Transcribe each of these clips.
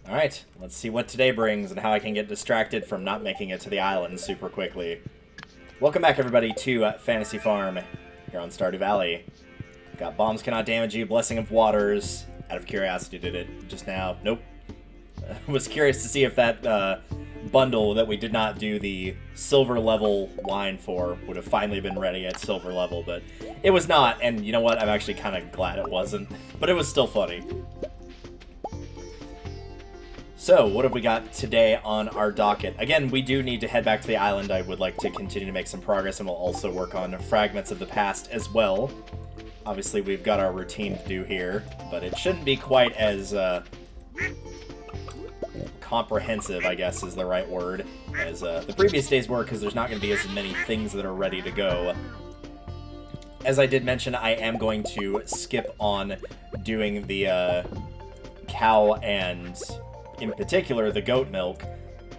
Alright, let's see what today brings and how I can get distracted from not making it to the island super quickly. Welcome back, everybody, to Fantasy Farm here on Stardew Valley. Got Bombs Cannot Damage You, Blessing of Waters. Out of curiosity, did it just now? Nope. Was curious to see if that bundle that we did not do the silver level wine for would have finally been ready at silver level, but it was not, and you know what? I'm actually kind of glad it wasn't, but it was still funny. So, what have we got today on our docket? Again, we do need to head back to the island. I would like to continue to make some progress, and we'll also work on fragments of the past as well. Obviously, we've got our routine to do here, but it shouldn't be quite as comprehensive, I guess is the right word, as the previous days were, because there's not going to be as many things that are ready to go. As I did mention, I am going to skip on doing the cow and, in particular, the goat milk,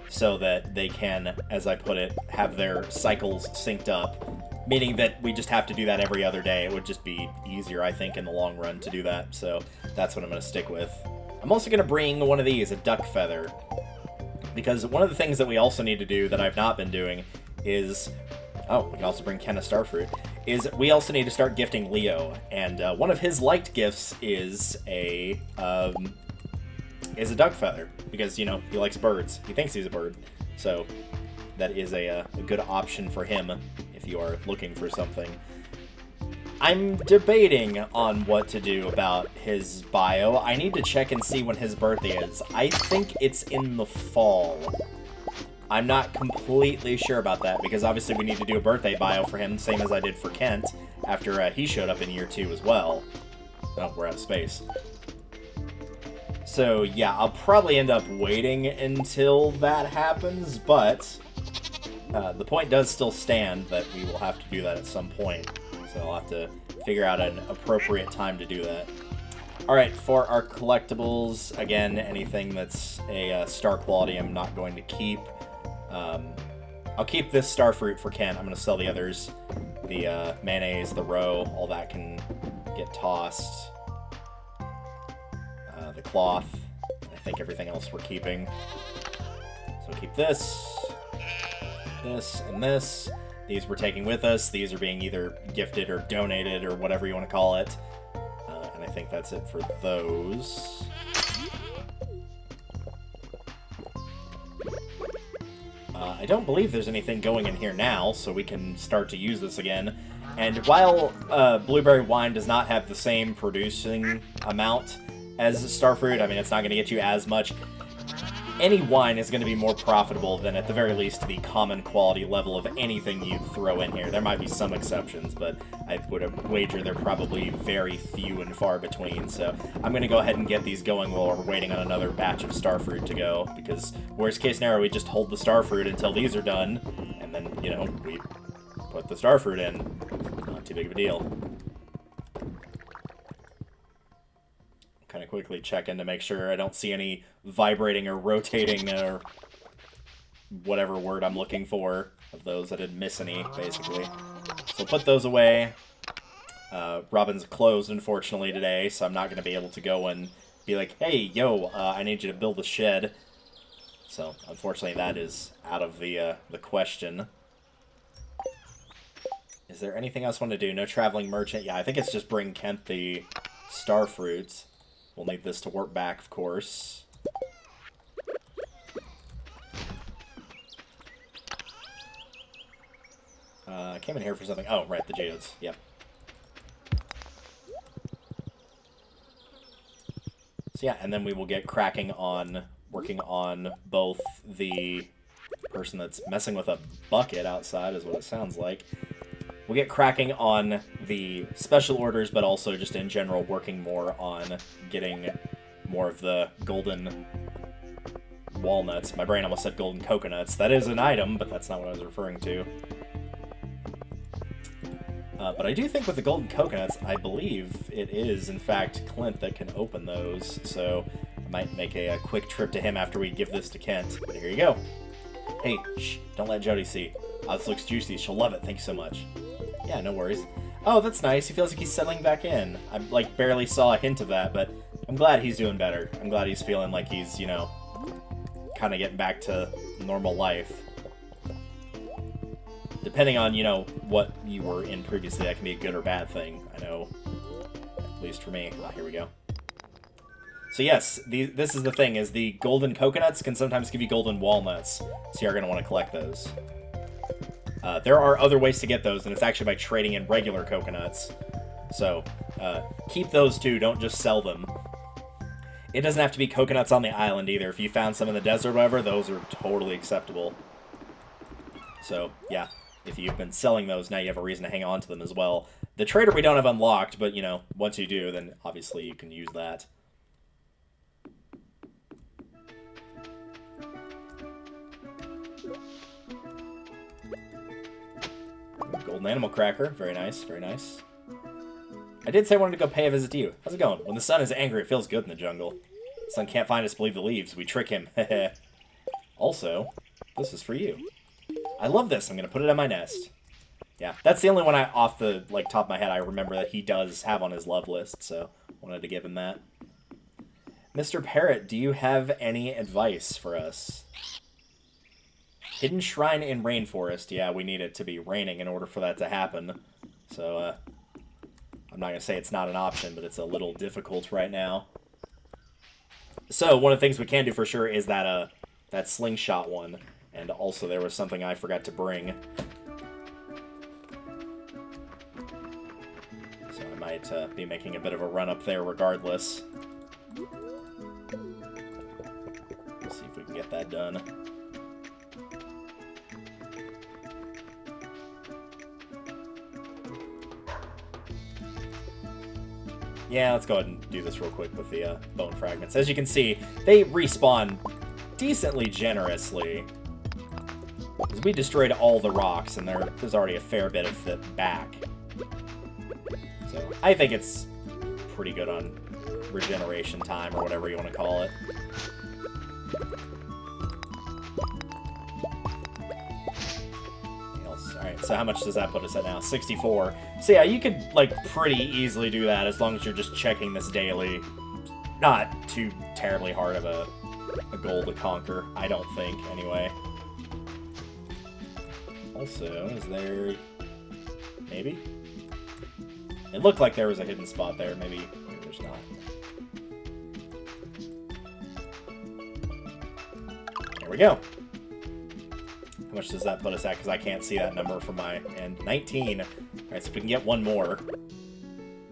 so that they can, as I put it, have their cycles synced up, meaning that we just have to do that every other day. It would just be easier, I think, in the long run to do that, so that's what I'm going to stick with. I'm also going to bring one of these, a duck feather, because one of the things that we also need to do that I've not been doing is, oh, we can also bring Ken a starfruit, is we also need to start gifting Leo, and one of his liked gifts is a duck feather, because, you know, he likes birds. He thinks he's a bird, so that is a good option for him if you are looking for something. I'm debating on what to do about his bio. I need to check and see when his birthday is. I think it's in the fall. I'm not completely sure about that, because obviously we need to do a birthday bio for him, same as I did for Kent, after he showed up in year 2 as well. Oh, we're out of space. So, yeah, I'll probably end up waiting until that happens, but the point does still stand that we will have to do that at some point. So I'll have to figure out an appropriate time to do that. Alright, for our collectibles, again, anything that's a star quality I'm not going to keep. I'll keep this starfruit for Ken. I'm going to sell the others. The mayonnaise, the roe, all that can get tossed. The cloth. I think everything else we're keeping. So we'll keep this, and this. These we're taking with us. These are being either gifted or donated or whatever you want to call it. And I think that's it for those. I don't believe there's anything going in here now, so we can start to use this again. And while blueberry wine does not have the same producing amount as starfruit, I mean, it's not going to get you as much. Any wine is going to be more profitable than, at the very least, the common quality level of anything you throw in here. There might be some exceptions, but I would wager they're probably very few and far between. So I'm going to go ahead and get these going while we're waiting on another batch of starfruit to go, because worst case scenario, we just hold the starfruit until these are done, and then, you know, we put the starfruit in. Not too big of a deal. Kind of quickly check in to make sure I don't see any vibrating or rotating or whatever word I'm looking for of those. I didn't miss any, basically. So put those away. Robin's closed, unfortunately, today, so I'm not going to be able to go and be like, hey, yo, I need you to build a shed. So, unfortunately, that is out of the question. Is there anything else I want to do? No traveling merchant? Yeah, I think it's just bring Kent the starfruits. We'll need this to work back, of course. I came in here for something. Oh, right, the geodes. Yep. So yeah, and then we will get cracking on working on both the person that's messing with a bucket outside, is what it sounds like. We'll get cracking on the special orders, but also just in general working more on getting more of the golden walnuts. My brain almost said golden coconuts. That is an item, but that's not what I was referring to. But I do think with the golden coconuts, I believe it is, in fact, Clint that can open those. So I might make a quick trip to him after we give this to Kent. But here you go. Hey, shh, don't let Jody see. Oh, this looks juicy. She'll love it. Thanks so much. Yeah, no worries. Oh, that's nice. He feels like he's settling back in. I, like, barely saw a hint of that, but I'm glad he's doing better. I'm glad he's feeling like he's, you know, kind of getting back to normal life. Depending on, you know, what you were in previously, that can be a good or bad thing. I know, at least for me. Ah, here we go. So yes, this is the thing, is the golden coconuts can sometimes give you golden walnuts, so you're going to want to collect those. There are other ways to get those, and it's actually by trading in regular coconuts. So, keep those too, don't just sell them. It doesn't have to be coconuts on the island either. If you found some in the desert or whatever, those are totally acceptable. So, yeah, if you've been selling those, now you have a reason to hang on to them as well. The trader we don't have unlocked, but, you know, once you do, then obviously you can use that. Golden animal cracker. Very nice, very nice. I did say I wanted to go pay a visit to you. How's it going? When the sun is angry, it feels good in the jungle. The sun can't find us, believe the leaves. We trick him. Also, this is for you. I love this. I'm going to put it on my nest. Yeah, that's the only one off the top of my head, I remember that he does have on his love list, so wanted to give him that. Mr. Parrot, do you have any advice for us? Hidden shrine in rainforest. Yeah, we need it to be raining in order for that to happen. So, I'm not going to say it's not an option, but it's a little difficult right now. So, one of the things we can do for sure is that slingshot one. And also, there was something I forgot to bring. So, I might be making a bit of a run up there regardless. Let's see if we can get that done. Yeah, let's go ahead and do this real quick with the bone fragments. As you can see, they respawn decently generously. Because we destroyed all the rocks, and there's already a fair bit of it back. So, I think it's pretty good on regeneration time, or whatever you want to call it. Alright, so how much does that put us at now? 64. So yeah, you could, pretty easily do that as long as you're just checking this daily. Not too terribly hard of a goal to conquer, I don't think, anyway. Also, is there... maybe? It looked like there was a hidden spot there. Maybe there's not. There we go. How much does that put us at? Because I can't see that number from my end. 19. Alright, so if we can get one more,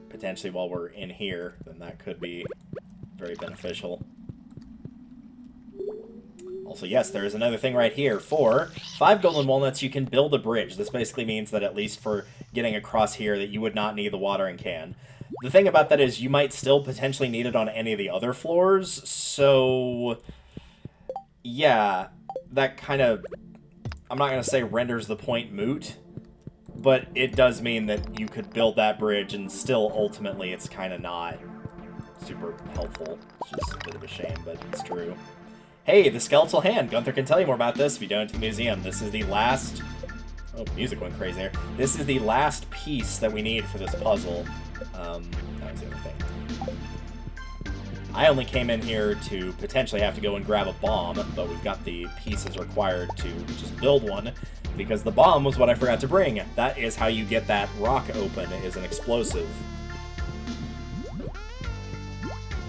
potentially while we're in here, then that could be very beneficial. Also, yes, there is another thing right here. For 5 golden walnuts, you can build a bridge. This basically means that at least for getting across here, that you would not need the watering can. The thing about that is you might still potentially need it on any of the other floors, so... yeah, that kind of... I'm not going to say renders the point moot, but it does mean that you could build that bridge and still ultimately it's kind of not super helpful. It's just a bit of a shame, but it's true. Hey, the skeletal hand! Gunther can tell you more about this if you go into the museum. This is the last... oh, music went crazy there. This is the last piece that we need for this puzzle. That was the other thing. I only came in here to potentially have to go and grab a bomb, but we've got the pieces required to just build one, because the bomb was what I forgot to bring. That is how you get that rock open, is an explosive. I'm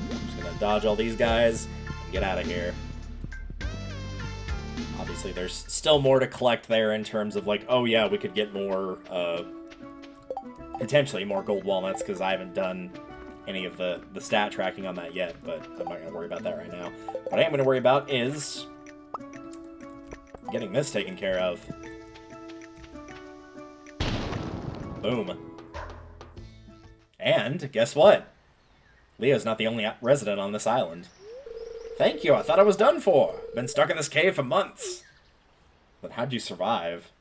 just gonna dodge all these guys and get out of here. Obviously, there's still more to collect there in terms of, oh yeah, we could get more, potentially more gold walnuts, because I haven't done any of the stat tracking on that yet, but I'm not going to worry about that right now. What I am going to worry about is getting this taken care of. Boom. And, guess what? Leo's not the only resident on this island. Thank you, I thought I was done for. Been stuck in this cave for months. But how'd you survive?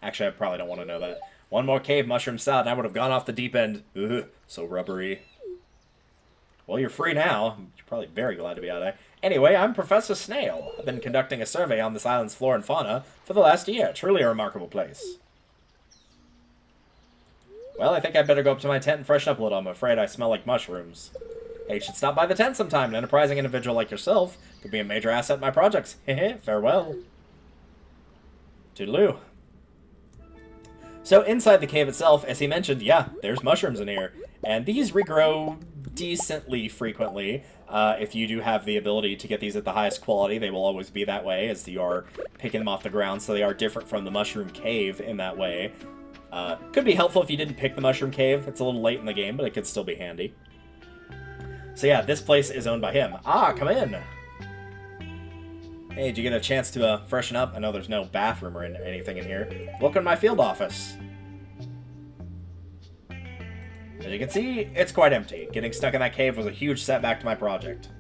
Actually, I probably don't want to know that. One more cave mushroom salad and I would have gone off the deep end. Ugh, so rubbery. Well, you're free now. You're probably very glad to be out of there. Anyway, I'm Professor Snail. I've been conducting a survey on this island's flora and fauna for the last year. Truly a remarkable place. Well, I think I'd better go up to my tent and freshen up a little. I'm afraid I smell like mushrooms. Hey, you should stop by the tent sometime. An enterprising individual like yourself could be a major asset in my projects. Hehe, farewell. Toodaloo. So inside the cave itself, as he mentioned, yeah, there's mushrooms in here. And these regrow decently frequently. If you do have the ability to get these at the highest quality, they will always be that way, as you are picking them off the ground, so they are different from the mushroom cave in that way. Could be helpful if you didn't pick the mushroom cave. It's a little late in the game, but it could still be handy. So yeah, this place is owned by him. Ah, come in! Hey, did you get a chance to freshen up? I know there's no bathroom or anything in here. Welcome to my field office. As you can see, it's quite empty. Getting stuck in that cave was a huge setback to my project.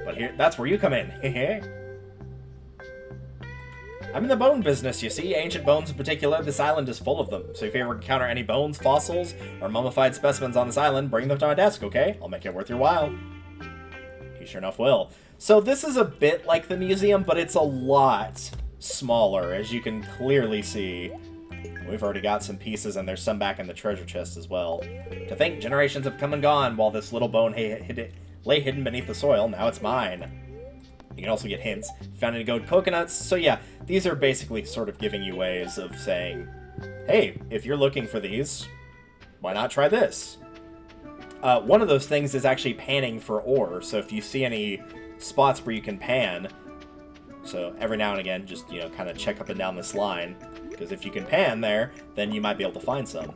But here, that's where you come in. I'm in the bone business, you see. Ancient bones in particular, this island is full of them. So if you ever encounter any bones, fossils, or mummified specimens on this island, bring them to my desk, okay? I'll make it worth your while. He sure enough will. So this is a bit like the museum, but it's a lot smaller, as you can clearly see. We've already got some pieces, and there's some back in the treasure chest as well. To think, generations have come and gone while this little bone lay hidden beneath the soil. Now it's mine. You can also get hints. Found any gold coconuts. So yeah, these are basically sort of giving you ways of saying, hey, if you're looking for these, why not try this? One of those things is actually panning for ore. So if you see any spots where you can pan, so every now and again, just, you know, kind of check up and down this line. Because if you can pan there, then you might be able to find some.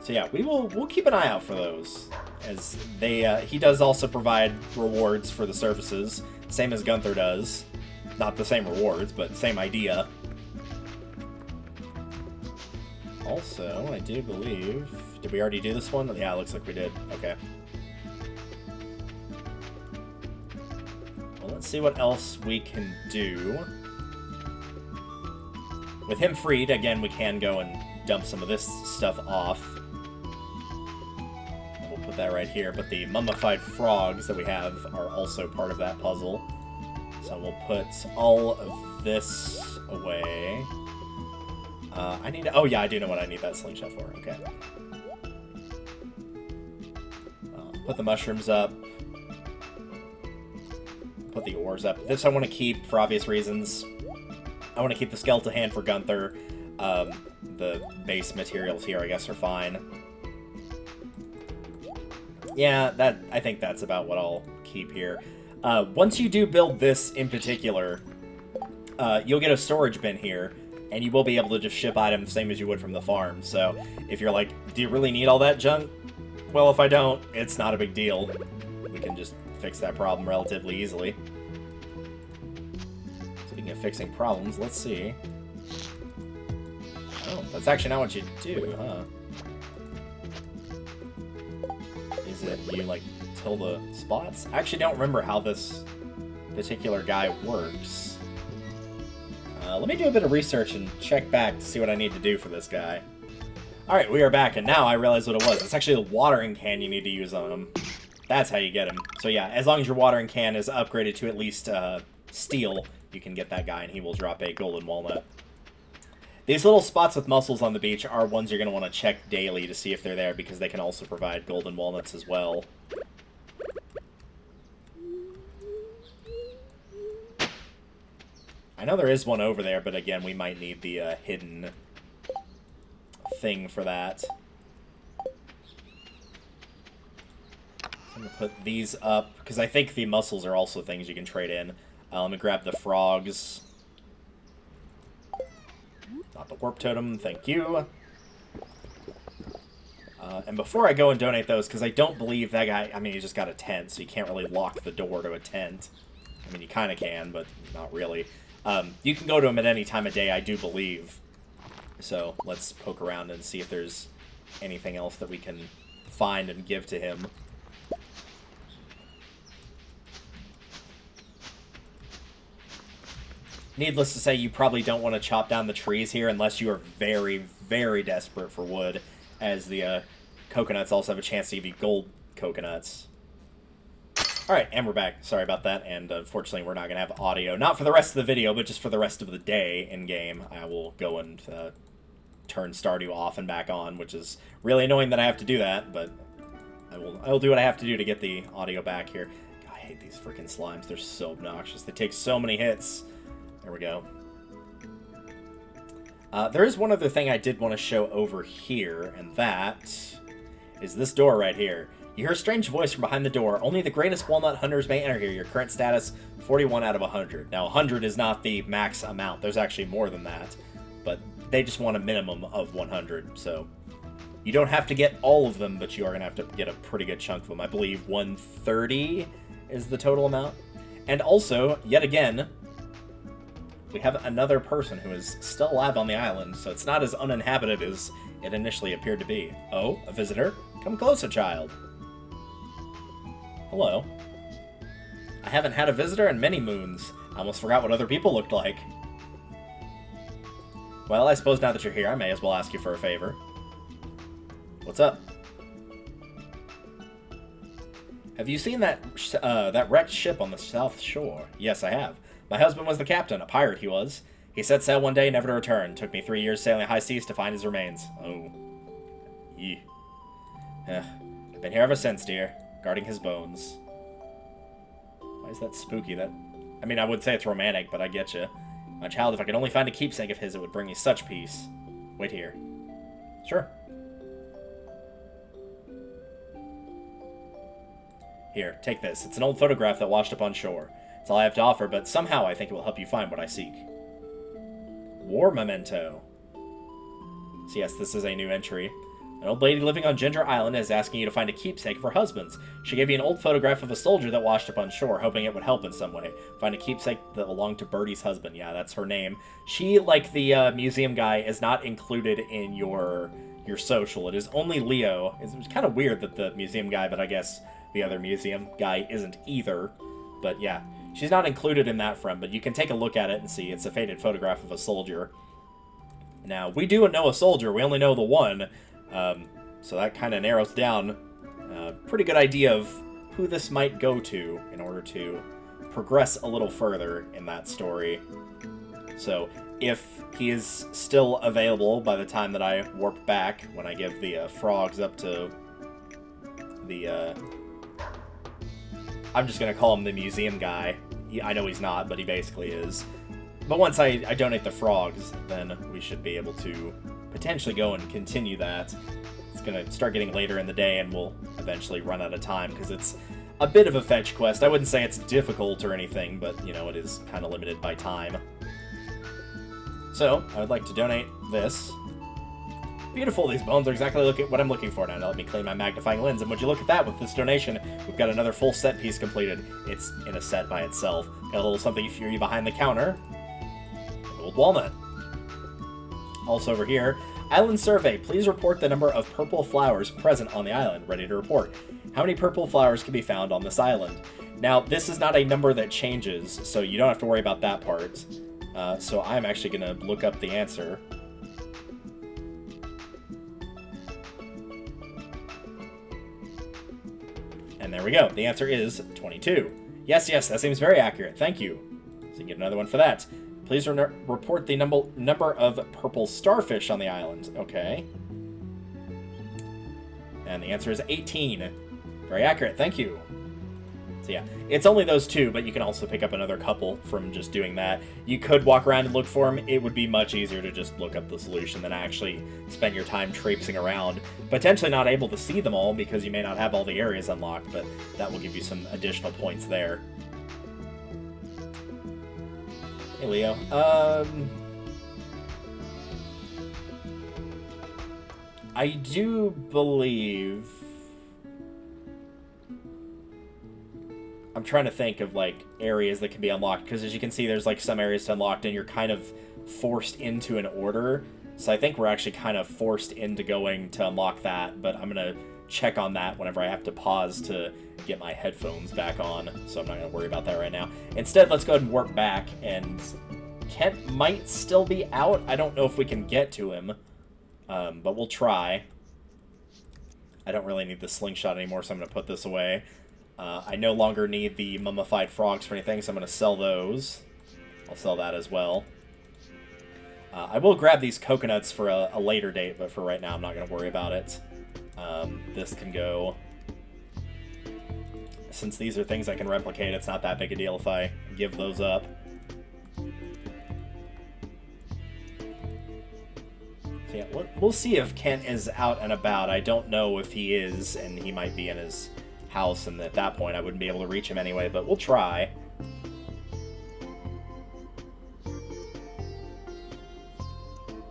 So yeah, we'll keep an eye out for those, as they he does also provide rewards for the services, same as Gunther does. Not the same rewards, but same idea. Also, I do believe, did we already do this one? Yeah, it looks like we did. Okay. Well, let's see what else we can do. With him freed, again, we can go and dump some of this stuff off. We'll put that right here, but the mummified frogs that we have are also part of that puzzle. So we'll put all of this away. I need to, oh yeah, I do know what I need that slingshot for, okay. Put the mushrooms up. Put the ores up. This I want to keep for obvious reasons. I want to keep the skeletal hand for Gunther. The base materials here, I guess, are fine. Yeah, I think that's about what I'll keep here. Once you do build this in particular, you'll get a storage bin here, and you will be able to just ship items same as you would from the farm. So if you're like, do you really need all that junk? Well, if I don't, it's not a big deal. We can just fix that problem relatively easily. Speaking of fixing problems, let's see. Oh, that's actually not what you do, huh? Is it you, like, till the spots? I actually don't remember how this particular guy works. Let me do a bit of research and check back to see what I need to do for this guy. Alright, we are back, and now I realize what it was. It's actually the watering can you need to use on him. That's how you get him. So yeah, as long as your watering can is upgraded to at least steel, you can get that guy, and he will drop a golden walnut. These little spots with mussels on the beach are ones you're going to want to check daily to see if they're there, because they can also provide golden walnuts as well. I know there is one over there, but again, we might need the hidden thing for that. So I'm going to put these up, because I think the mussels are also things you can trade in. Let me grab the frogs. Not the warp totem, thank you. And before I go and donate those, because I don't believe that guy, I mean, he just got a tent, so you can't really lock the door to a tent. I mean, you kind of can, but not really. You can go to him at any time of day, I do believe. So let's poke around and see if there's anything else that we can find and give to him. Needless to say, you probably don't want to chop down the trees here unless you are very, very desperate for wood, as the coconuts also have a chance to give you gold coconuts. Alright, and we're back. Sorry about that, and unfortunately we're not going to have audio. Not for the rest of the video, but just for the rest of the day in-game. I will go and turn Stardew off and back on, which is really annoying that I have to do that, but I will do what I have to do to get the audio back here. God, I hate these freaking slimes. They're so obnoxious. They take so many hits. There we go. There is one other thing I did want to show over here, and that is this door right here. You hear a strange voice from behind the door. Only the greatest walnut hunters may enter here. Your current status, 41 out of 100. Now, 100 is not the max amount. There's actually more than that, but they just want a minimum of 100, so you don't have to get all of them, but you are going to have to get a pretty good chunk of them. I believe 130 is the total amount. And also, yet again, we have another person who is still alive on the island, so it's not as uninhabited as it initially appeared to be. Oh, a visitor? Come closer, child. Hello. I haven't had a visitor in many moons. I almost forgot what other people looked like. Well, I suppose now that you're here, I may as well ask you for a favor. What's up? Have you seen that wrecked ship on the south shore? Yes, I have. My husband was the captain, a pirate he was. He set sail one day, never to return. Took me 3 years sailing the high seas to find his remains. Oh. Yee. I've been here ever since, dear, guarding his bones. Why is that spooky? I mean, I would say it's romantic, but I get you. My child, if I could only find a keepsake of his, it would bring me such peace. Wait here. Sure. Here, take this. It's an old photograph that washed up on shore. It's all I have to offer, but somehow I think it will help you find what I seek. War memento. So yes, this is a new entry. An old lady living on Ginger Island is asking you to find a keepsake of her husband's. She gave you an old photograph of a soldier that washed up on shore, hoping it would help in some way. Find a keepsake that belonged to Birdie's husband. Yeah, that's her name. She, like the museum guy, is not included in your social. It is only Leo. It's kind of weird that the museum guy, but I guess the other museum guy isn't either. But yeah, she's not included in that front, but you can take a look at it and see. It's a faded photograph of a soldier. Now, we do know a soldier. We only know the one. So that kind of narrows down a pretty good idea of who this might go to in order to progress a little further in that story. So if he is still available by the time that I warp back, when I give the frogs up to the... I'm just going to call him the museum guy. I know he's not, but he basically is. But once I donate the frogs, then we should be able to potentially go and continue that. It's going to start getting later in the day, and we'll eventually run out of time, because it's a bit of a fetch quest. I wouldn't say it's difficult or anything, but, you know, it is kind of limited by time. So, I would like to donate this. Beautiful, these bones are exactly what I'm looking for now. Now let me clean my magnifying lens, and would you look at that, with this donation, we've got another full set piece completed. It's in a set by itself. Got a little something for you behind the counter. An old walnut. Also over here, island survey. Please report the number of purple flowers present on the island. Ready to report. How many purple flowers can be found on this island? Now, this is not a number that changes, so you don't have to worry about that part. So I'm actually going to look up the answer. And there we go. The answer is 22. Yes, that seems very accurate. Thank you. So you can get another one for that. Please report the number of purple starfish on the island. Okay. And the answer is 18. Very accurate. Thank you. So yeah, it's only those two, but you can also pick up another couple from just doing that. You could walk around and look for them. It would be much easier to just look up the solution than actually spend your time traipsing around. Potentially not able to see them all because you may not have all the areas unlocked, but that will give you some additional points there. Hey, Leo. I do believe... I'm trying to think of, like, areas that can be unlocked, because as you can see, there's, like, some areas to unlock, and you're kind of forced into an order. So I think we're actually kind of forced into going to unlock that, but I'm going to check on that whenever I have to pause to get my headphones back on, so I'm not going to worry about that right now. Instead, let's go ahead and warp back, and Kent might still be out. I don't know if we can get to him, but we'll try. I don't really need the slingshot anymore, so I'm going to put this away. I no longer need the mummified frogs for anything, so I'm going to sell those. I'll sell that as well. I will grab these coconuts for a later date, but for right now, I'm not going to worry about it. This can go... Since these are things I can replicate, it's not that big a deal if I give those up. So yeah, we'll see if Kent is out and about. I don't know if he is, and he might be in his house, and at that point I wouldn't be able to reach him anyway, but we'll try.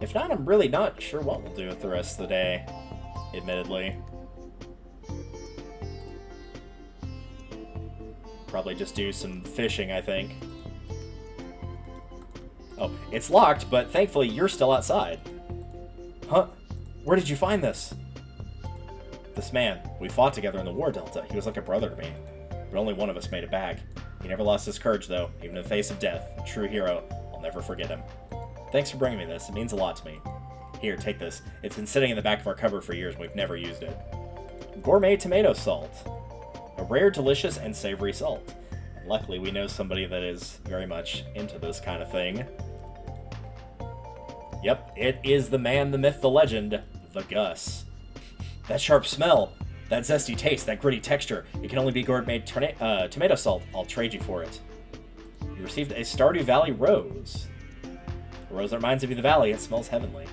If not, I'm really not sure what we'll do with the rest of the day, admittedly. Probably just do some fishing, I think. Oh, it's locked, but thankfully you're still outside. Huh? Where did you find this? This man. We fought together in the war, Delta. He was like a brother to me. But only one of us made it back. He never lost his courage, though, even in the face of death. A true hero. I'll never forget him. Thanks for bringing me this. It means a lot to me. Here, take this. It's been sitting in the back of our cupboard for years, and we've never used it. Gourmet tomato salt. A rare, delicious, and savory salt. And luckily, we know somebody that is very much into this kind of thing. Yep, it is the man, the myth, the legend, the Gus. That sharp smell, that zesty taste, that gritty texture, it can only be gourmet tomato salt. I'll trade you for it. You received a Stardew Valley rose. A rose that reminds you of the valley. It smells heavenly.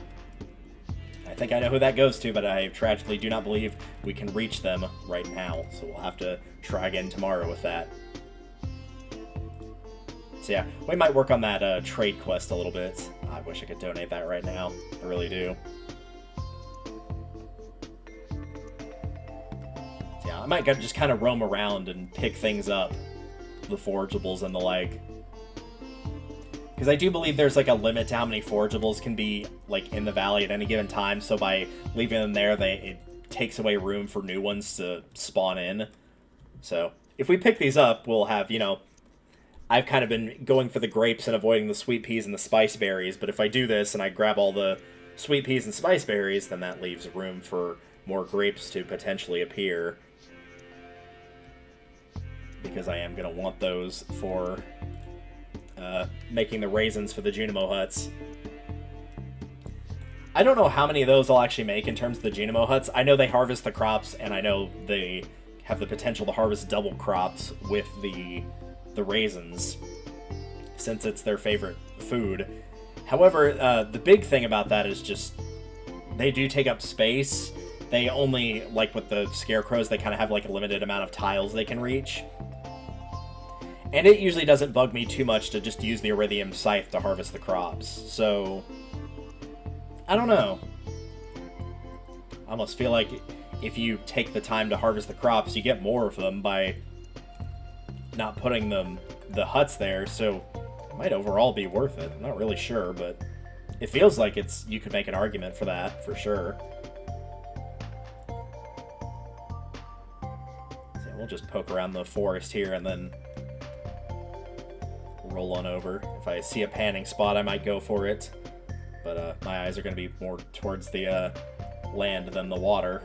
I think I know who that goes to, but I tragically do not believe we can reach them right now, so we'll have to try again tomorrow with that. So yeah, we might work on that trade quest a little bit. I wish I could donate that right now. I really do. Yeah, I might just kind of roam around and pick things up. The forageables and the like. Because I do believe there's like a limit to how many forageables can be like in the valley at any given time, so by leaving them there, it takes away room for new ones to spawn in. So if we pick these up, we'll have, you know, I've kind of been going for the grapes and avoiding the sweet peas and the spice berries, but if I do this and I grab all the sweet peas and spice berries, then that leaves room for more grapes to potentially appear. Because I am going to want those for making the raisins for the Junimo huts. I don't know how many of those I'll actually make in terms of the Junimo huts. I know they harvest the crops, and I know they have the potential to harvest double crops with the raisins, since it's their favorite food. However, the big thing about that is just they do take up space. They only, like with the scarecrows, they kind of have like a limited amount of tiles they can reach. And it usually doesn't bug me too much to just use the Iridium Scythe to harvest the crops. So, I don't know. I almost feel like if you take the time to harvest the crops, you get more of them by not putting the huts there, so it might overall be worth it. I'm not really sure, but it feels like you could make an argument for that, for sure. So we'll just poke around the forest here and then roll on over. If I see a panning spot, I might go for it, but my eyes are going to be more towards the land than the water.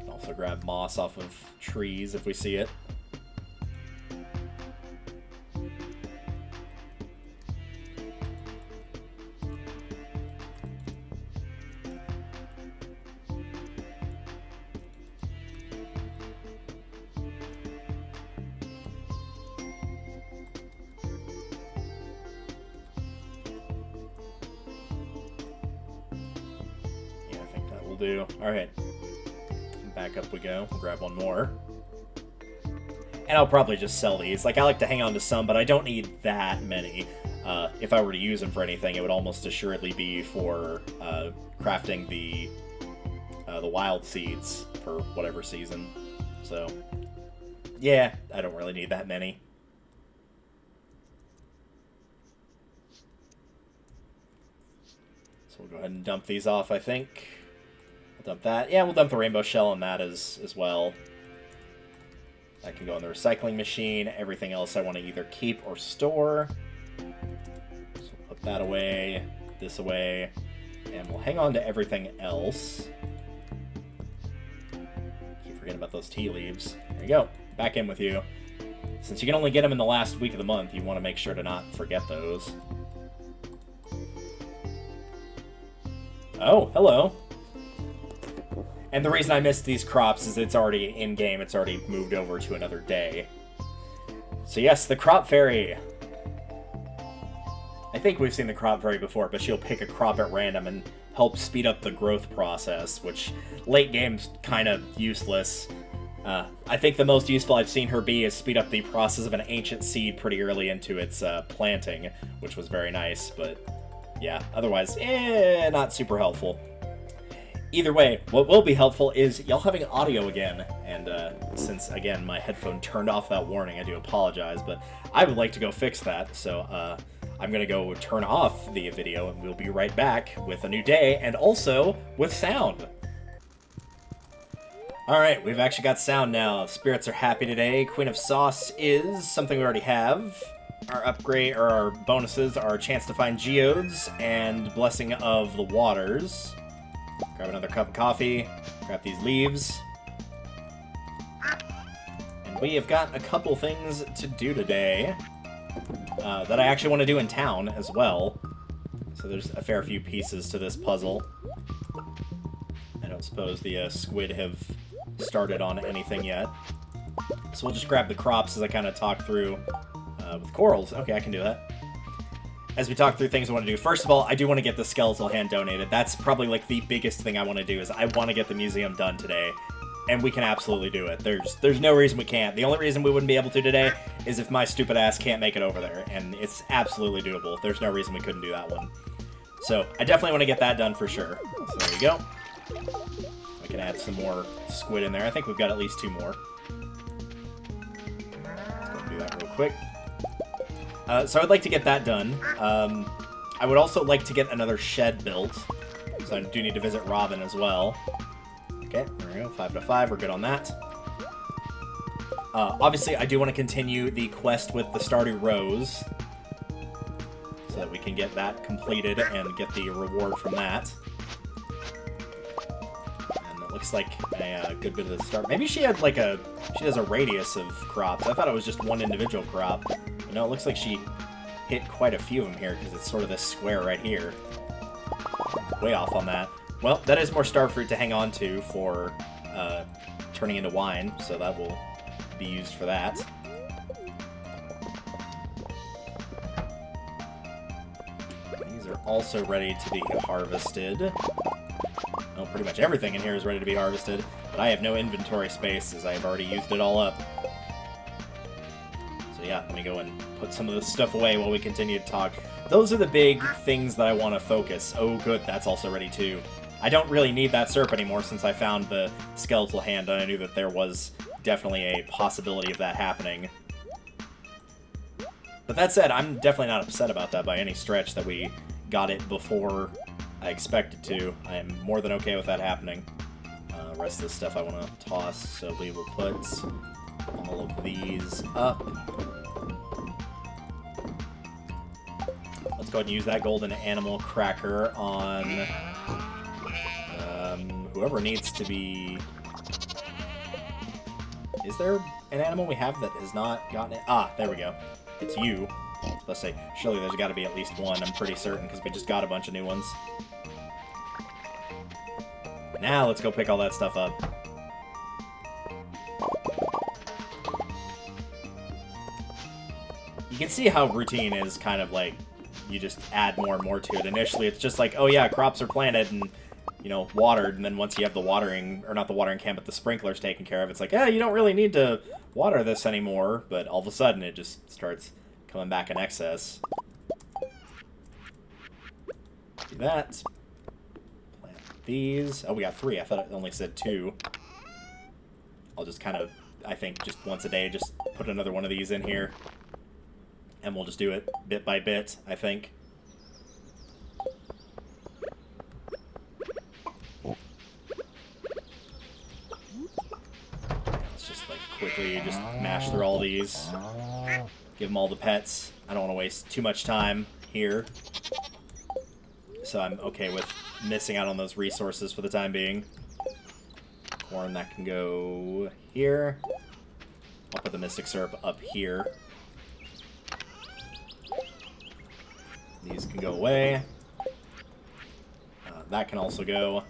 Also grab moss off of trees if we see it. Yeah, I think that will do. Alright. Back up we go. We'll grab one more. And I'll probably just sell these. Like, I like to hang on to some, but I don't need that many. If I were to use them for anything, it would almost assuredly be for crafting the wild seeds for whatever season. So, yeah, I don't really need that many. So we'll go ahead and dump these off, I think. Dump that. Yeah, we'll dump the rainbow shell on that as well. That can go in the recycling machine. Everything else I want to either keep or store. So we'll put that away, this away, and we'll hang on to everything else. Keep forgetting about those tea leaves. There you go. Back in with you. Since you can only get them in the last week of the month, you want to make sure to not forget those. Oh, hello. And the reason I missed these crops is it's already in-game. It's already moved over to another day. So yes, the crop fairy. I think we've seen the crop fairy before, but she'll pick a crop at random and help speed up the growth process, which late game's kind of useless. I think the most useful I've seen her be is speed up the process of an ancient seed pretty early into its planting, which was very nice, but yeah, otherwise, not super helpful. Either way, what will be helpful is y'all having audio again, and since, again, my headphone turned off that warning, I do apologize, but I would like to go fix that, so I'm going to go turn off the video, and we'll be right back with a new day, and also with sound. Alright, we've actually got sound now. Spirits are happy today. Queen of Sauce is something we already have. Our upgrade, or our bonuses, are a chance to find geodes, and Blessing of the Waters. Grab another cup of coffee, grab these leaves. And we have got a couple things to do today that I actually want to do in town as well. So there's a fair few pieces to this puzzle. I don't suppose the squid have started on anything yet. So we'll just grab the crops as I kind of talk through with corals. Okay, I can do that. As we talk through things I want to do, first of all, I do want to get the skeletal hand donated. That's probably like the biggest thing I want to do, is I want to get the museum done today. And we can absolutely do it. There's no reason we can't. The only reason we wouldn't be able to today is if my stupid ass can't make it over there. And it's absolutely doable. There's no reason we couldn't do that one. So I definitely want to get that done for sure. So there we go. We can add some more squid in there. I think we've got at least 2 more. Let's go and do that real quick. So I'd like to get that done. I would also like to get another shed built. So I do need to visit Robin as well. Okay, there we go. 5 out of 5. We're good on that. Obviously, I do want to continue the quest with the Stardew Rose, so that we can get that completed and get the reward from that. And it looks like a good bit of the start. Maybe she had like she has a radius of crops. I thought it was just one individual crop. But no, it looks like she hit quite a few of them here, because it's sort of this square right here. Way off on that. Well, that is more starfruit to hang on to for turning into wine, so that will be used for that. These are also ready to be harvested. Well, pretty much everything in here is ready to be harvested, but I have no inventory space as I have already used it all up. So yeah, let me go and put some of this stuff away while we continue to talk. Those are the big things that I want to focus. Oh good, that's also ready too. I don't really need that serp anymore since I found the skeletal hand, and I knew that there was definitely a possibility of that happening. But that said, I'm definitely not upset about that by any stretch, that we got it before I expected to. I am more than okay with that happening. The rest of this stuff I want to toss, so we will put all of these up. Let's go ahead and use that golden animal cracker on whoever needs to be... Is there an animal we have that has not gotten it? Ah, there we go. It's you. Let's say, surely there's got to be at least one, I'm pretty certain, because we just got a bunch of new ones. Now let's go pick all that stuff up. You can see how routine is kind of like, you just add more and more to it. Initially, it's just like, oh yeah, crops are planted and, you know, watered, and then once you have the watering, or not the watering can, but the sprinklers taken care of, it's like, yeah, you don't really need to water this anymore, but all of a sudden it just starts coming back in excess. Do that. Plant these. Oh, we got 3. I thought it only said 2. I'll just kind of, I think, just once a day, just put another one of these in here. And we'll just do it bit by bit, I think. Let's just, like, quickly just mash through all these. Give them all the pets. I don't want to waste too much time here. So I'm okay with missing out on those resources for the time being. Corn, that can go here. I'll put the mystic syrup up here. These can go away. that can also go.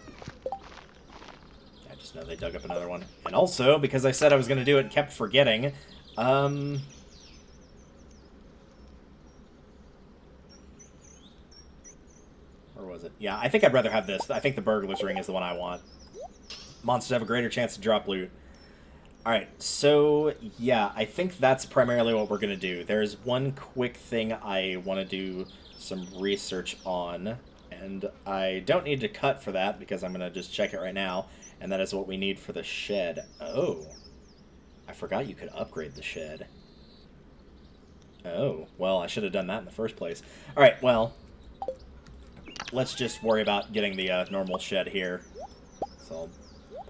I just know they dug up another one. And also, because I said I was going to do it and kept forgetting, where was it? Yeah, I think I'd rather have this. I think the burglar's ring is the one I want. Monsters have a greater chance to drop loot. Alright, so, yeah, I think that's primarily what we're going to do. There's one quick thing I want to do some research on, and I don't need to cut for that because I'm going to just check it right now, and that is what we need for the shed. Oh, I forgot you could upgrade the shed. Oh, well, I should have done that in the first place. Alright, well, let's just worry about getting the normal shed here. So I'll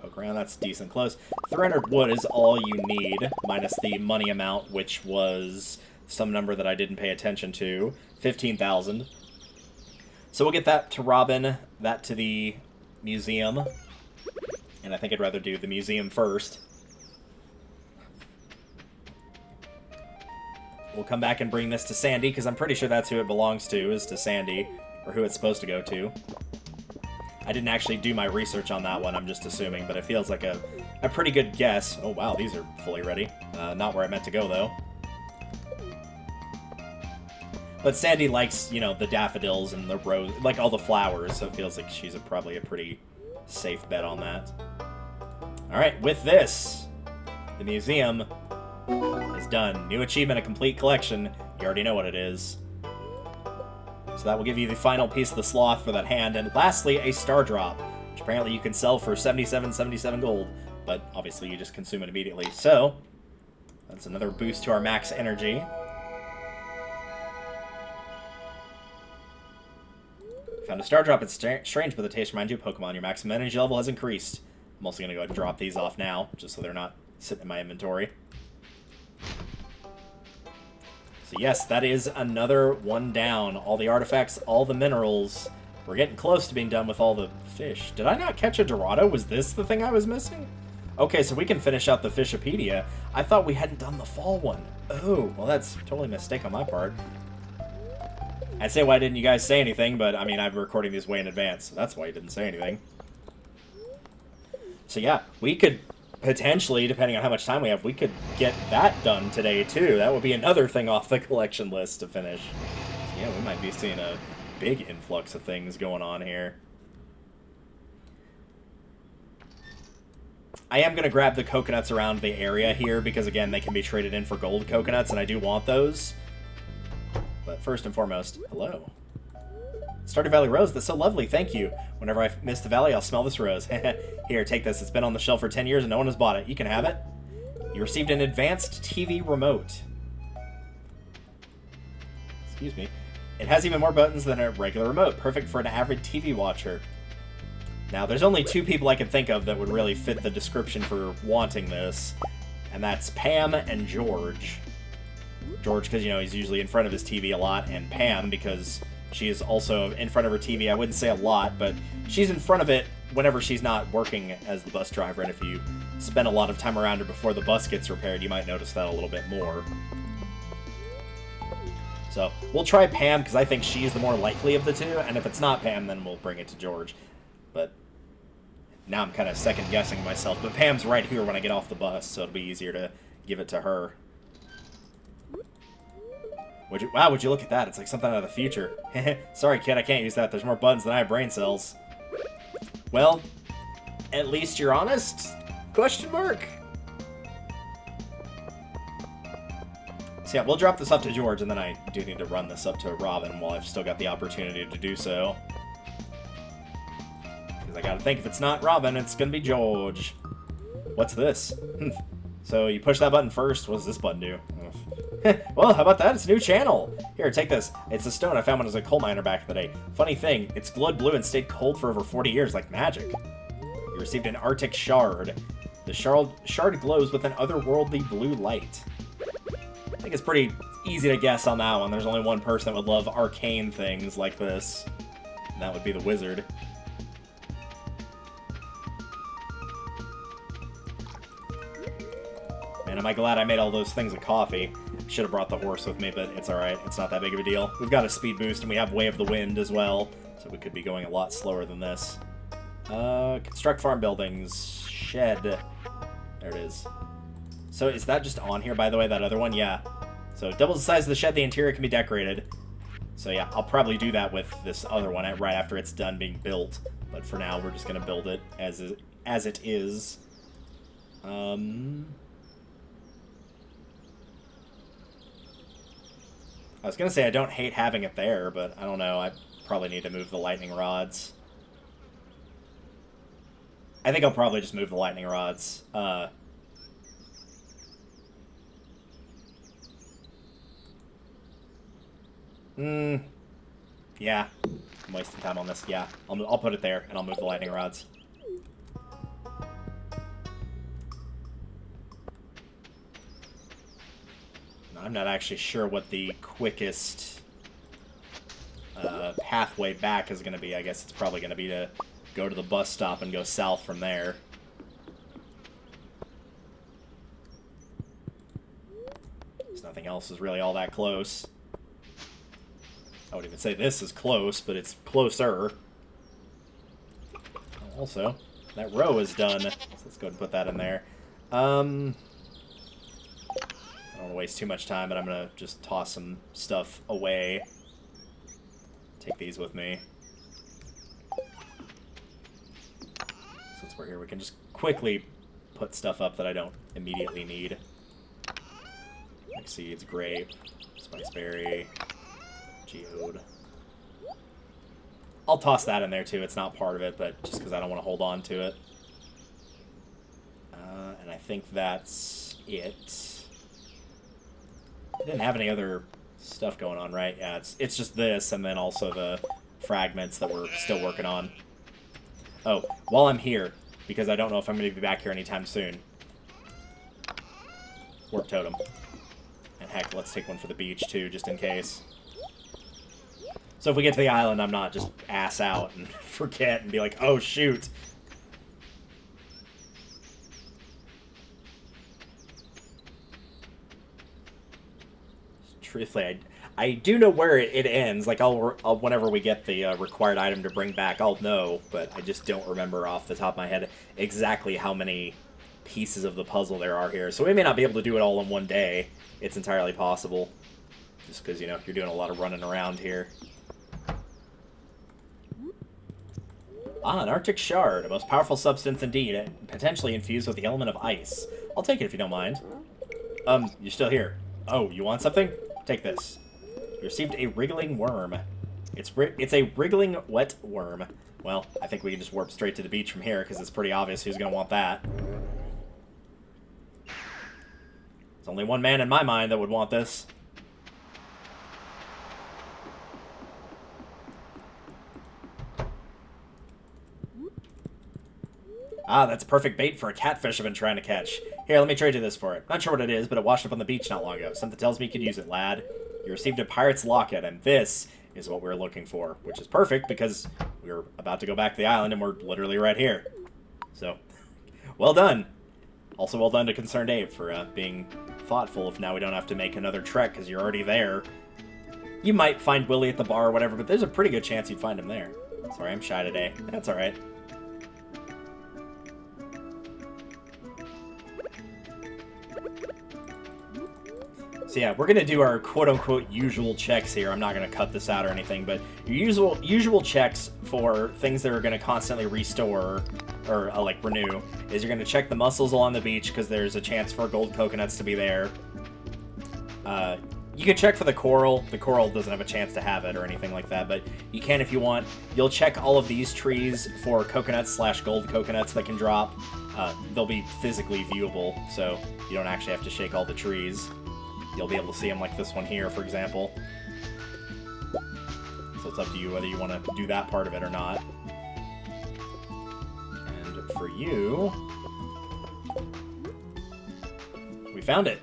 poke around. That's decent close. 300 wood is all you need, minus the money amount, which was some number that I didn't pay attention to. 15,000. So we'll get that to Robin, that to the museum. And I think I'd rather do the museum first. We'll come back and bring this to Sandy, because I'm pretty sure that's who it belongs to, is to Sandy, or who it's supposed to go to. I didn't actually do my research on that one, I'm just assuming, but it feels like a pretty good guess. Oh wow, these are fully ready. Not where I meant to go, though. But Sandy likes, you know, the daffodils and the rose, like all the flowers, so it feels like she's probably a pretty safe bet on that. Alright, with this, the museum is done. New achievement, a complete collection. You already know what it is. So that will give you the final piece of the sloth for that hand. And lastly, a star drop, which apparently you can sell for 77 gold. But obviously you just consume it immediately. So, that's another boost to our max energy. Found a star drop. It's strange, but the taste reminds you of Pokemon. Your maximum energy level has increased. I'm also going to go ahead and drop these off now, just so they're not sitting in my inventory. So yes, that is another one down. All the artifacts, all the minerals. We're getting close to being done with all the fish. Did I not catch a Dorado? Was this the thing I was missing? Okay, so we can finish out the Fishopedia. I thought we hadn't done the fall one. Oh, well that's totally a mistake on my part. I'd say, why didn't you guys say anything? But, I mean, I'm recording these way in advance, so that's why you didn't say anything. So yeah, we could potentially, depending on how much time we have, we could get that done today, too. That would be another thing off the collection list to finish. So yeah, we might be seeing a big influx of things going on here. I am going to grab the coconuts around the area here, because, again, they can be traded in for gold coconuts, and I do want those. But first and foremost, hello. Stardew Valley Rose, that's so lovely, thank you. Whenever I miss the valley, I'll smell this rose. Here, take this. It's been on the shelf for 10 years and no one has bought it. You can have it. You received an advanced TV remote. Excuse me. It has even more buttons than a regular remote, perfect for an avid TV watcher. Now, there's only two people I can think of that would really fit the description for wanting this, and that's Pam and George. George, because, you know, he's usually in front of his TV a lot, and Pam, because she is also in front of her TV. I wouldn't say a lot, but she's in front of it whenever she's not working as the bus driver, and if you spend a lot of time around her before the bus gets repaired, you might notice that a little bit more. So, we'll try Pam, because I think she's the more likely of the two, and if it's not Pam, then we'll bring it to George. But now I'm kind of second-guessing myself, but Pam's right here when I get off the bus, so it'll be easier to give it to her. Wow, would you look at that? It's like something out of the future. Sorry, kid, I can't use that. There's more buttons than I have brain cells. Well, at least you're honest? Question mark? So yeah, we'll drop this up to George, and then I do need to run this up to Robin while I've still got the opportunity to do so. Because I gotta think, if it's not Robin, it's gonna be George. What's this? So you push that button first. What does this button do? Well, how about that? It's a new channel. Here, take this. It's a stone I found when I was a coal miner back in the day. Funny thing, it's glowed blue and stayed cold for over 40 years, like magic. You received an Arctic shard. The shard glows with an otherworldly blue light. I think it's pretty easy to guess on that one. There's only one person that would love arcane things like this, and that would be the wizard. Man, am I glad I made all those things of coffee. Should have brought the horse with me, but it's alright. It's not that big of a deal. We've got a speed boost, and we have Way of the Wind as well, so So we could be going a lot slower than this. Construct farm buildings. Shed. There it is. So is that just on here, by the way, that other one? Yeah. So doubles the size of the shed, the interior can be decorated. So yeah, I'll probably do that with this other one right after it's done being built. But for now, we're just going to build it as it is. I was going to say I don't hate having it there, but I don't know. I probably need to move the lightning rods. I think I'll probably just move the lightning rods. Yeah. I'm wasting time on this. Yeah, I'll put it there, and I'll move the lightning rods. I'm not actually sure what the quickest pathway back is going to be. I guess it's probably going to be to go to the bus stop and go south from there. Because nothing else is really all that close. I would even say this is close, but it's closer. Also, that row is done. So let's go ahead and put that in there. I don't want to waste too much time, but I'm going to just toss some stuff away. Take these with me. Since we're here, we can just quickly put stuff up that I don't immediately need. Like seeds, grape, spiceberry, geode. I'll toss that in there too. It's not part of it, but just because I don't want to hold on to it. And I think that's it. I didn't have any other stuff going on, right? Yeah, it's just this, and then also the fragments that we're still working on. Oh, while I'm here, because I don't know if I'm going to be back here anytime soon. Warp totem. And heck, let's take one for the beach too, just in case. So if we get to the island, I'm not just ass out and forget and be like, oh shoot. Truthfully, I do know where it ends. Like, I'll whenever we get the required item to bring back, I'll know. But I just don't remember off the top of my head exactly how many pieces of the puzzle there are here. So we may not be able to do it all in one day. It's entirely possible. Just because, you know, you're doing a lot of running around here. Ah, an Arctic shard. A most powerful substance indeed. Potentially infused with the element of ice. I'll take it if you don't mind. You're still here. Oh, you want something? Take this. You received a wriggling worm. It's a wriggling wet worm. Well, I think we can just warp straight to the beach from here, because it's pretty obvious who's going to want that. There's only one man in my mind that would want this. Ah, that's perfect bait for a catfish I've been trying to catch. Here, let me trade you this for it. Not sure what it is, but it washed up on the beach not long ago. Something tells me you could use it, lad. You received a pirate's locket, and this is what we're looking for. Which is perfect, because we're about to go back to the island, and we're literally right here. So, well done. Also, well done to Concerned Abe for being thoughtful if now we don't have to make another trek, because you're already there. You might find Willy at the bar or whatever, but there's a pretty good chance you'd find him there. Sorry, I'm shy today. That's alright. So yeah, we're going to do our quote-unquote usual checks here. I'm not going to cut this out or anything, but your usual checks for things that are going to constantly restore, or like renew, is you're going to check the mussels along the beach, because there's a chance for gold coconuts to be there. You can check for the coral. The coral doesn't have a chance to have it or anything like that, but you can if you want. You'll check all of these trees for coconuts/gold coconuts that can drop. They'll be physically viewable, so you don't actually have to shake all the trees. You'll be able to see them like this one here, for example. So it's up to you whether you want to do that part of it or not. And for you, we found it.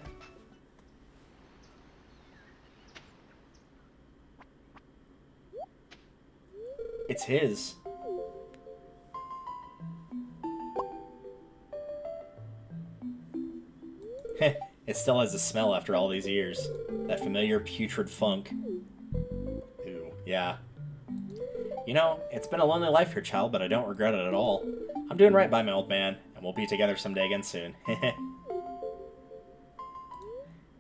It's his. Heh. It still has a smell after all these years. That familiar putrid funk. Ooh, yeah. You know, it's been a lonely life here, child, but I don't regret it at all. I'm doing right by my old man, and we'll be together someday again soon.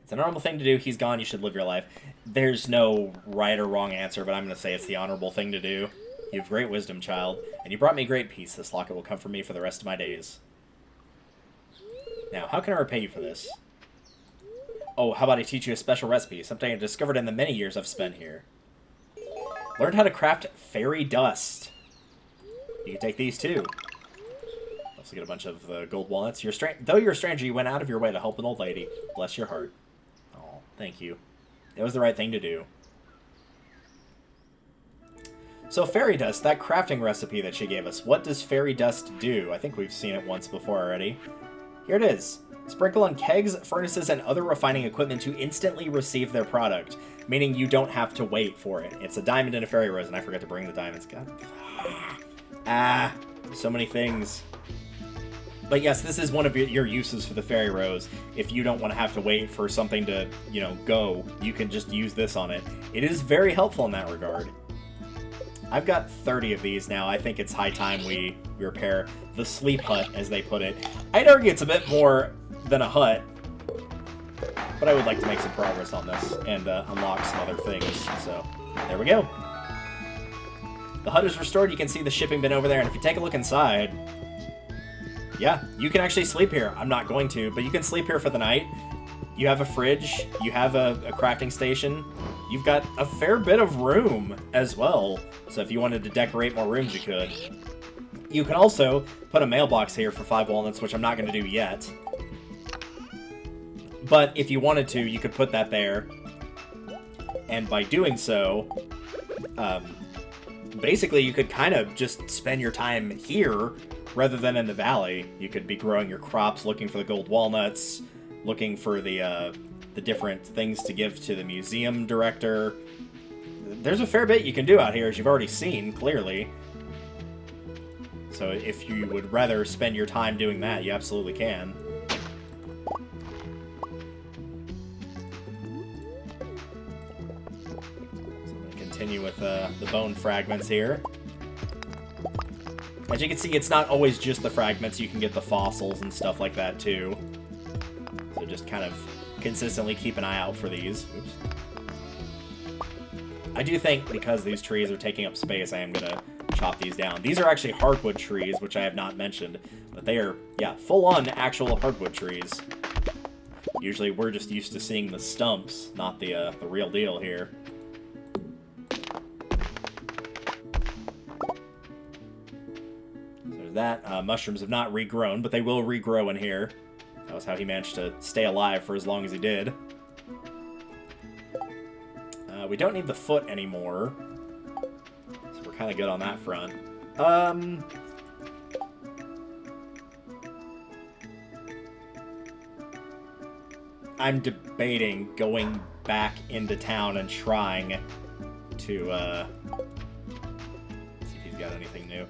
It's a normal thing to do. He's gone. You should live your life. There's no right or wrong answer, but I'm going to say it's the honorable thing to do. You have great wisdom, child, and you brought me great peace. This locket will comfort me for the rest of my days. Now, how can I repay you for this? Oh, how about I teach you a special recipe, something I discovered in the many years I've spent here. Learned how to craft fairy dust. You can take these, too. Also get a bunch of gold walnuts. Though you're a stranger, you went out of your way to help an old lady. Bless your heart. Oh, thank you. It was the right thing to do. So fairy dust, that crafting recipe that she gave us, what does fairy dust do? I think we've seen it once before already. Here it is. Sprinkle on kegs, furnaces, and other refining equipment to instantly receive their product, meaning you don't have to wait for it. It's a diamond and a fairy rose, and I forgot to bring the diamonds. God. So many things. But yes, this is one of your uses for the fairy rose. If you don't want to have to wait for something to, you know, go, you can just use this on it. It is very helpful in that regard. I've got 30 of these now. I think it's high time we repair the sleep hut, as they put it. I'd argue it's a bit more than a hut, but I would like to make some progress on this and unlock some other things. So, there we go. The hut is restored. You can see the shipping bin over there, and if you take a look inside, yeah, you can actually sleep here. I'm not going to, but you can sleep here for the night. You have a fridge. You have a crafting station. You've got a fair bit of room as well. So if you wanted to decorate more rooms, you could. You can also put a mailbox here for 5 walnuts, which I'm not going to do yet. But if you wanted to, you could put that there. And by doing so, basically you could kind of just spend your time here rather than in the valley. You could be growing your crops, looking for the gold walnuts, looking for the different things to give to the museum director. There's a fair bit you can do out here, as you've already seen, clearly. So if you would rather spend your time doing that, you absolutely can. So I'm going to continue with the bone fragments here. As you can see, it's not always just the fragments. You can get the fossils and stuff like that, too. So just kind of consistently keep an eye out for these. Oops. I do think, because these trees are taking up space, I am going to chop these down. These are actually hardwood trees, which I have not mentioned. But they are, yeah, full-on actual hardwood trees. Usually we're just used to seeing the stumps, not the real deal here. That. Mushrooms have not regrown, but they will regrow in here. That was how he managed to stay alive for as long as he did. We don't need the foot anymore, so we're kind of good on that front. I'm debating going back into town and trying to, see if he's got anything new.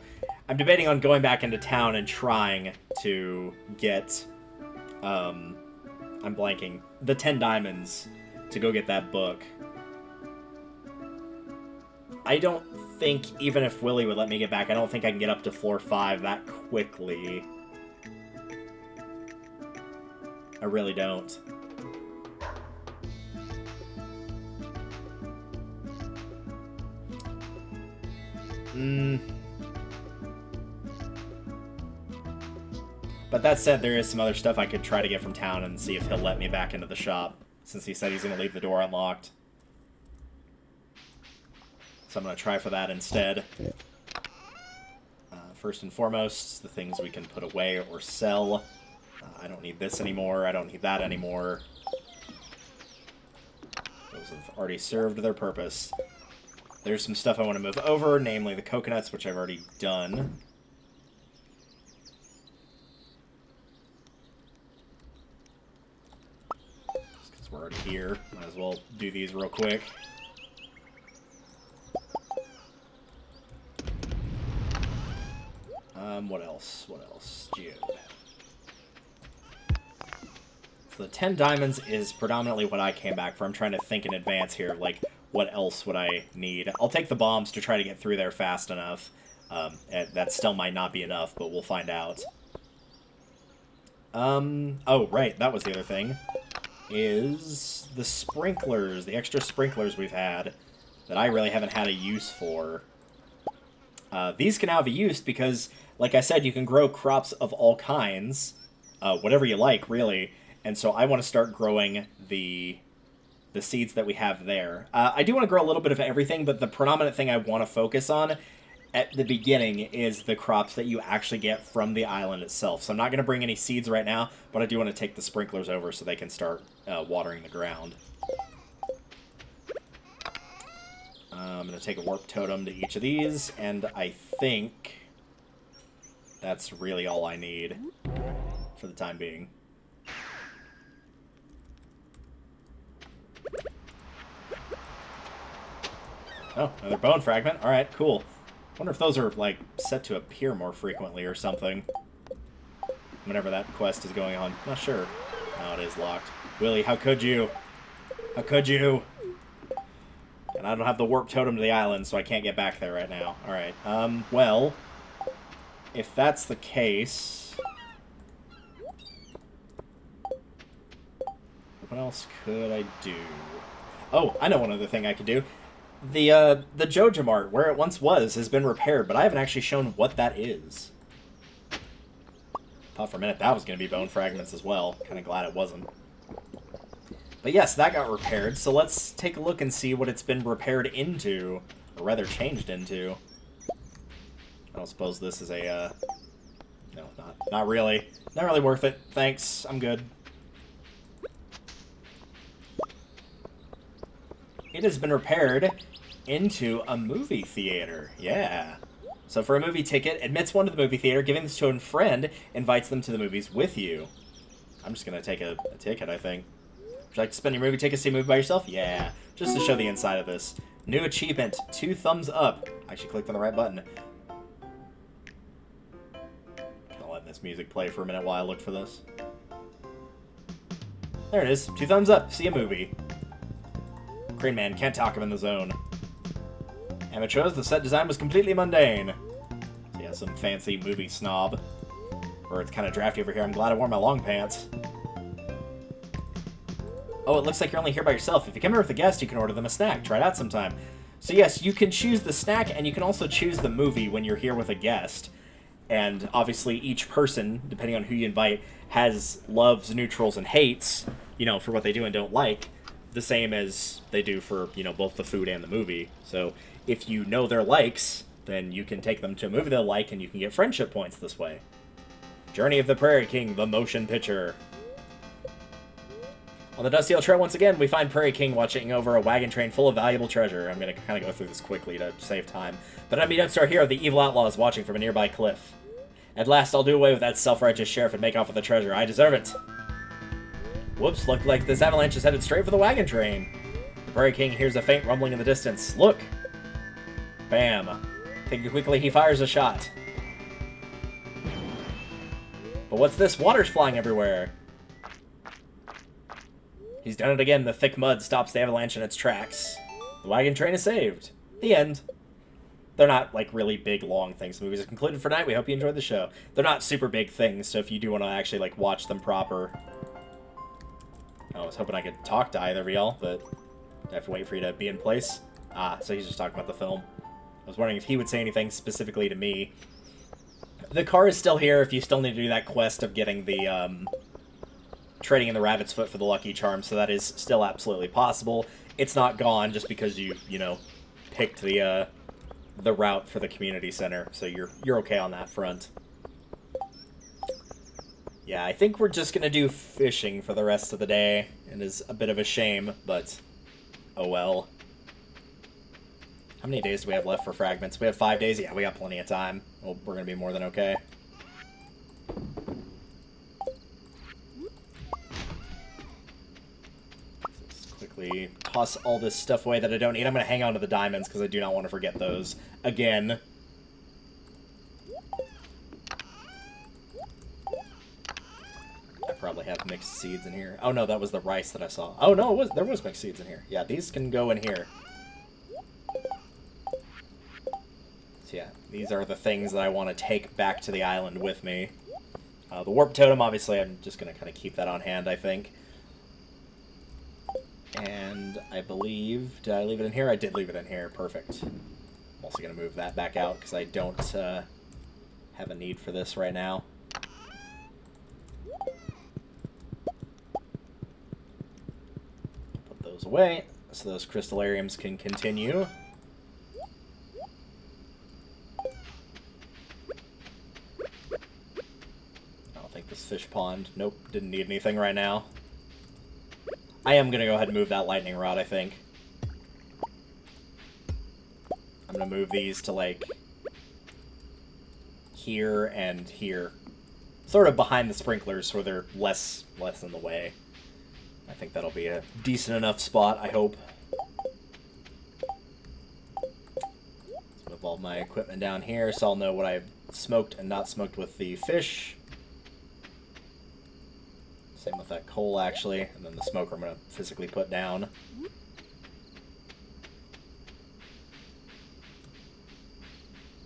I'm debating on going back into town and trying to get, I'm blanking, the 10 diamonds to go get that book. I don't think, even if Willy would let me get back, I don't think I can get up to floor 5 that quickly. I really don't. But that said, there is some other stuff I could try to get from town and see if he'll let me back into the shop, since he said he's going to leave the door unlocked. So I'm going to try for that instead. First and foremost, the things we can put away or sell. I don't need this anymore. I don't need that anymore. Those have already served their purpose. There's some stuff I want to move over, namely the coconuts, which I've already done. Because we're already here. Might as well do these real quick. What else? What else? Geode. So the 10 diamonds is predominantly what I came back for. I'm trying to think in advance here. Like, what else would I need? I'll take the bombs to try to get through there fast enough. And that still might not be enough, but we'll find out. Oh, right, that was the other thing. Is the sprinklers, the extra sprinklers we've had that I really haven't had a use for. These can now have a use because, like I said, you can grow crops of all kinds, whatever you like, really. And so I want to start growing the seeds that we have there. I do want to grow a little bit of everything, but the predominant thing I want to focus on at the beginning is the crops that you actually get from the island itself. So I'm not going to bring any seeds right now, but I do want to take the sprinklers over so they can start watering the ground. I'm going to take a warp totem to each of these, and I think that's really all I need for the time being. Oh, another bone fragment. Alright, cool. Wonder if those are, like, set to appear more frequently or something. Whenever that quest is going on. Not sure. No, it is locked. Willy, how could you? How could you? And I don't have the warp totem to the island, so I can't get back there right now. Alright, well, if that's the case... what else could I do? Oh, I know one other thing I could do. The Joja Mart, where it once was, has been repaired, but I haven't actually shown what that is. Thought for a minute that was going to be bone fragments as well. Kind of glad it wasn't. But yes, that got repaired, so let's take a look and see what it's been repaired into. Or rather, changed into. I don't suppose this is a, no, not really. Not really worth it. Thanks, I'm good. It has been repaired into a movie theater. Yeah. So for a movie ticket, admits one to the movie theater, giving this to a friend, invites them to the movies with you. I'm just going to take a ticket, I think. Would you like to spend your movie ticket to see a movie by yourself? Yeah. Just to show the inside of this. New achievement. 2 thumbs up. I actually clicked on the right button. Kind of letting this music play for a minute while I look for this. There it is. 2 thumbs up. See a movie. Crane Man, can't talk him in the zone. Amateurs, the set design was completely mundane. Yeah, some fancy movie snob. Or it's kind of drafty over here. I'm glad I wore my long pants. Oh, it looks like you're only here by yourself. If you come here with a guest, you can order them a snack. Try it out sometime. So yes, you can choose the snack, and you can also choose the movie when you're here with a guest. And obviously, each person, depending on who you invite, has loves, neutrals, and hates, you know, for what they do and don't like. The same as they do for, you know, both the food and the movie. So if you know their likes, then you can take them to a movie they'll like, and you can get friendship points this way. Journey of the Prairie King, the motion picture. On the Dusty Hill Trail, once again, we find Prairie King watching over a wagon train full of valuable treasure. I'm going to kind of go through this quickly to save time. But unbeknownst to our hero, the evil outlaw is watching from a nearby cliff. At last, I'll do away with that self-righteous sheriff and make off with the treasure. I deserve it. Whoops, looked like this avalanche is headed straight for the wagon train. The Prairie King hears a faint rumbling in the distance. Look! Bam. Thinking quickly, he fires a shot. But what's this? Water's flying everywhere. He's done it again. The thick mud stops the avalanche in its tracks. The wagon train is saved. The end. They're not, like, really big, long things. The movies are concluded for tonight. We hope you enjoyed the show. They're not super big things, so if you do want to actually, like, watch them proper... I was hoping I could talk to either of y'all, but I have to wait for you to be in place. Ah, so he's just talking about the film. I was wondering if he would say anything specifically to me. The car is still here if you still need to do that quest of getting the, trading in the rabbit's foot for the lucky charm, so that is still absolutely possible. It's not gone just because you know, picked the route for the community center, so you're okay on that front. Yeah, I think we're just gonna do fishing for the rest of the day. It is a bit of a shame, but oh well. How many days do we have left for fragments? We have 5 days? Yeah, we got plenty of time. Well, we're gonna be more than okay. Let's quickly toss all this stuff away that I don't need. I'm gonna hang on to the diamonds because I do not want to forget those again. Probably have mixed seeds in here. Oh no, that was the rice that I saw. Oh no, there was mixed seeds in here. Yeah, these can go in here. These are the things that I want to take back to the island with me. The warp totem, obviously, I'm just going to kind of keep that on hand, I think. And I believe... Did I leave it in here? I did leave it in here. Perfect. I'm also going to move that back out because I don't have a need for this right now. Put those away so those crystallariums can continue. I don't think this fish pond... Nope, didn't need anything right now. I am going to go ahead and move that lightning rod, I think. I'm going to move these to, like, here and here. Sort of behind the sprinklers where they're less in the way. I think that'll be a decent enough spot, I hope. Let's move all my equipment down here so I'll know what I've smoked and not smoked with the fish. Same with that coal, actually. And then the smoker I'm going to physically put down.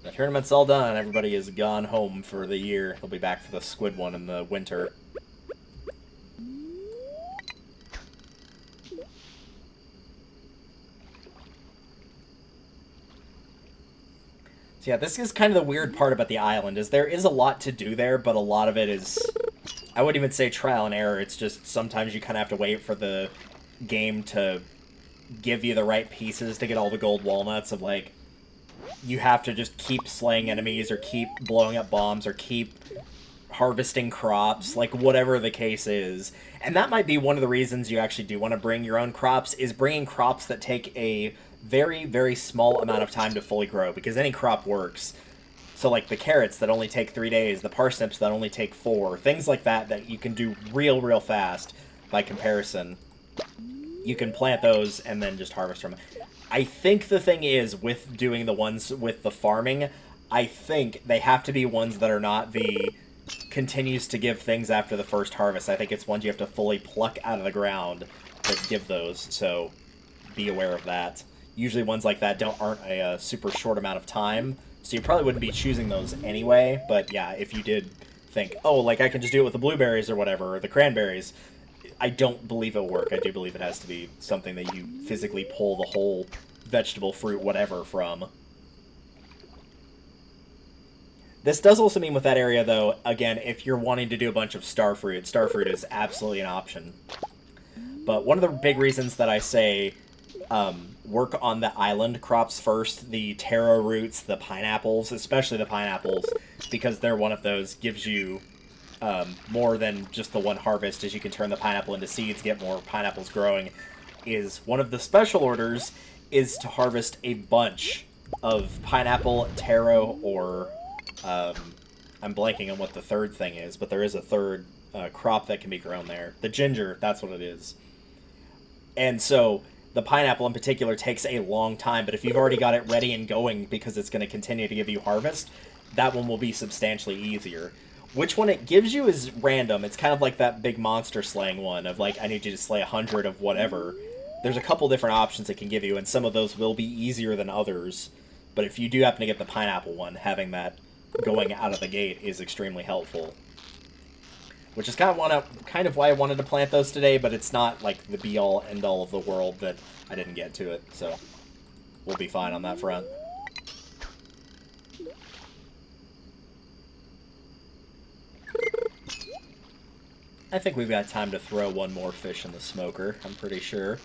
The tournament's all done. Everybody is gone home for the year. They'll be back for the squid one in the winter. So yeah, this is kind of the weird part about the island, is there is a lot to do there, but a lot of it is... I wouldn't even say trial and error, it's just sometimes you kind of have to wait for the game to give you the right pieces to get all the gold walnuts of, like, you have to just keep slaying enemies or keep blowing up bombs or keep harvesting crops, like whatever the case is. And that might be one of the reasons you actually do want to bring your own crops, is bringing crops that take a very, very small amount of time to fully grow, because any crop works. So, like, the carrots that only take 3 days, the parsnips that only take 4, things like that that you can do real fast by comparison. You can plant those and then just harvest from them. I think the thing is, with doing the ones with the farming, I think they have to be ones that are not the continues to give things after the first harvest. I think it's ones you have to fully pluck out of the ground that give those, so be aware of that. Usually ones like that aren't a super short amount of time, so you probably wouldn't be choosing those anyway, but yeah, if you did think, oh, like I can just do it with the blueberries or whatever, or the cranberries, I don't believe it'll work. I do believe it has to be something that you physically pull the whole vegetable, fruit, whatever from. This does also mean with that area, though, again, if you're wanting to do a bunch of starfruit is absolutely an option. But one of the big reasons that I say work on the island crops first, the taro roots, the pineapples, especially the pineapples, because they're one of those, gives you more than just the one harvest, as you can turn the pineapple into seeds, get more pineapples growing, is one of the special orders is to harvest a bunch of pineapple, taro, or I'm blanking on what the third thing is, but there is a third crop that can be grown there. The ginger, that's what it is. And so the pineapple in particular takes a long time, but if you've already got it ready and going because it's going to continue to give you harvest, that one will be substantially easier. Which one it gives you is random. It's kind of like that big monster slaying one of, like, I need you to slay 100 of whatever. There's a couple different options it can give you, and some of those will be easier than others. But if you do happen to get the pineapple one, having that going out of the gate is extremely helpful. Which is kind of why I wanted to plant those today, but it's not like the be-all, end-all of the world that I didn't get to it, so we'll be fine on that front. I think we've got time to throw one more fish in the smoker, I'm pretty sure.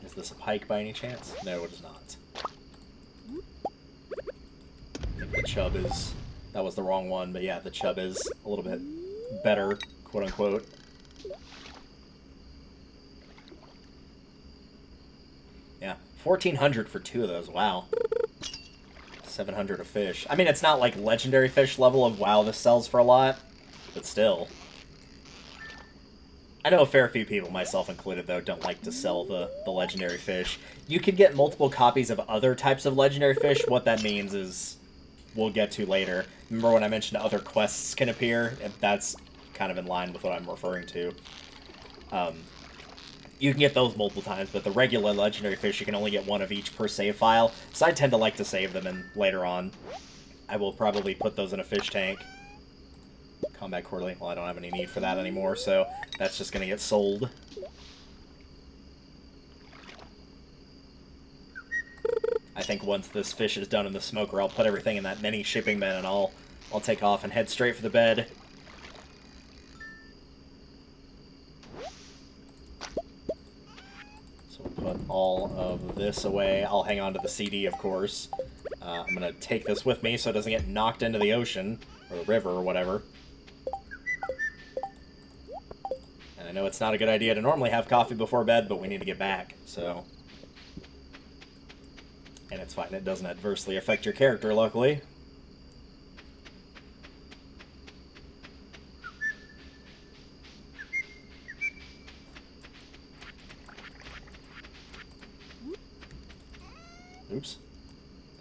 Is this a pike by any chance? No, it is not. I think the chub is... That was the wrong one, but yeah, the chub is a little bit better, quote-unquote. Yeah, 1,400 for 2 of those, wow. 700 a fish. I mean, it's not like legendary fish level of wow, this sells for a lot, but still. I know a fair few people, myself included, though, don't like to sell the legendary fish. You can get multiple copies of other types of legendary fish. What that means is... we'll get to later. Remember when I mentioned other quests can appear? That's kind of in line with what I'm referring to. You can get those multiple times, but the regular legendary fish, you can only get one of each per save file, so I tend to like to save them, and later on, I will probably put those in a fish tank. Combat Quarterly, well, I don't have any need for that anymore, so that's just going to get sold. I think once this fish is done in the smoker, I'll put everything in that mini shipping bin, and I'll take off and head straight for the bed. Put all of this away. I'll hang on to the CD, of course. I'm going to take this with me so it doesn't get knocked into the ocean, or the river, or whatever. And I know it's not a good idea to normally have coffee before bed, but we need to get back, so... And it's fine, it doesn't adversely affect your character, luckily. Oops.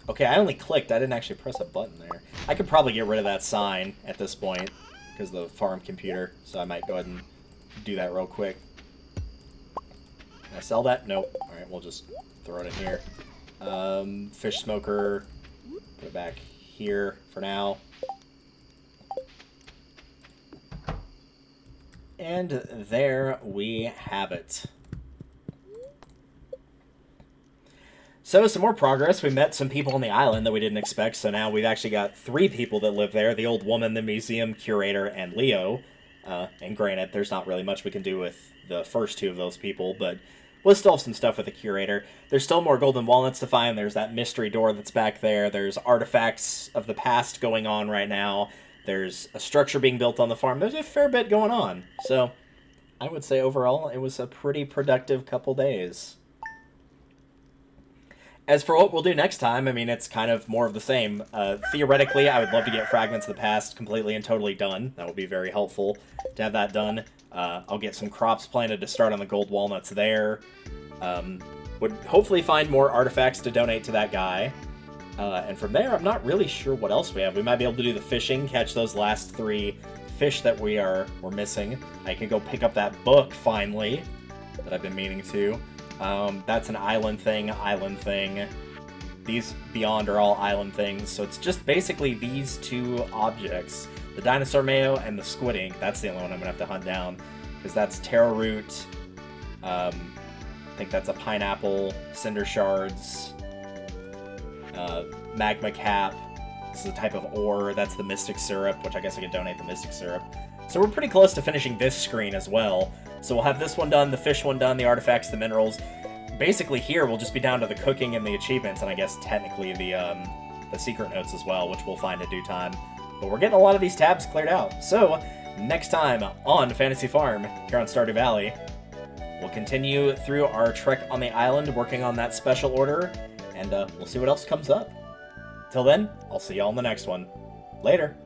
Okay, I only clicked. I didn't actually press a button there. I could probably get rid of that sign at this point because of the farm computer, so I might go ahead and do that real quick. Can I sell that? Nope. Alright, we'll just throw it in here. Fish smoker. Put it back here for now. And there we have it. So, some more progress. We met some people on the island that we didn't expect, so now we've actually got 3 people that live there. The old woman, the museum curator, and Leo. And granted, there's not really much we can do with the first 2 of those people, but we'll still have some stuff with the curator. There's still more golden walnuts to find. There's that mystery door that's back there. There's artifacts of the past going on right now. There's a structure being built on the farm. There's a fair bit going on. So, I would say overall, it was a pretty productive couple days. As for what we'll do next time, I mean, it's kind of more of the same. Theoretically, I would love to get Fragments of the Past completely and totally done. That would be very helpful to have that done. I'll get some crops planted to start on the gold walnuts there. Would hopefully find more artifacts to donate to that guy. And from there, I'm not really sure what else we have. We might be able to do the fishing, catch those last 3 fish that we're missing. I can go pick up that book, finally, that I've been meaning to. That's an island thing. These beyond are all island things, so it's just basically these 2 objects. The dinosaur mayo and the squid ink. That's the only one I'm going to have to hunt down, because that's taro root. I think that's a pineapple, cinder shards, magma cap. This is a type of ore. That's the mystic syrup, which I guess I could donate the mystic syrup. So we're pretty close to finishing this screen as well. So we'll have this one done, the fish one done, the artifacts, the minerals. Basically here, we'll just be down to the cooking and the achievements, and I guess technically the secret notes as well, which we'll find in due time. But we're getting a lot of these tabs cleared out. So, next time on Fantasy Farm, here on Stardew Valley, we'll continue through our trek on the island, working on that special order, and we'll see what else comes up. Till then, I'll see y'all in the next one. Later!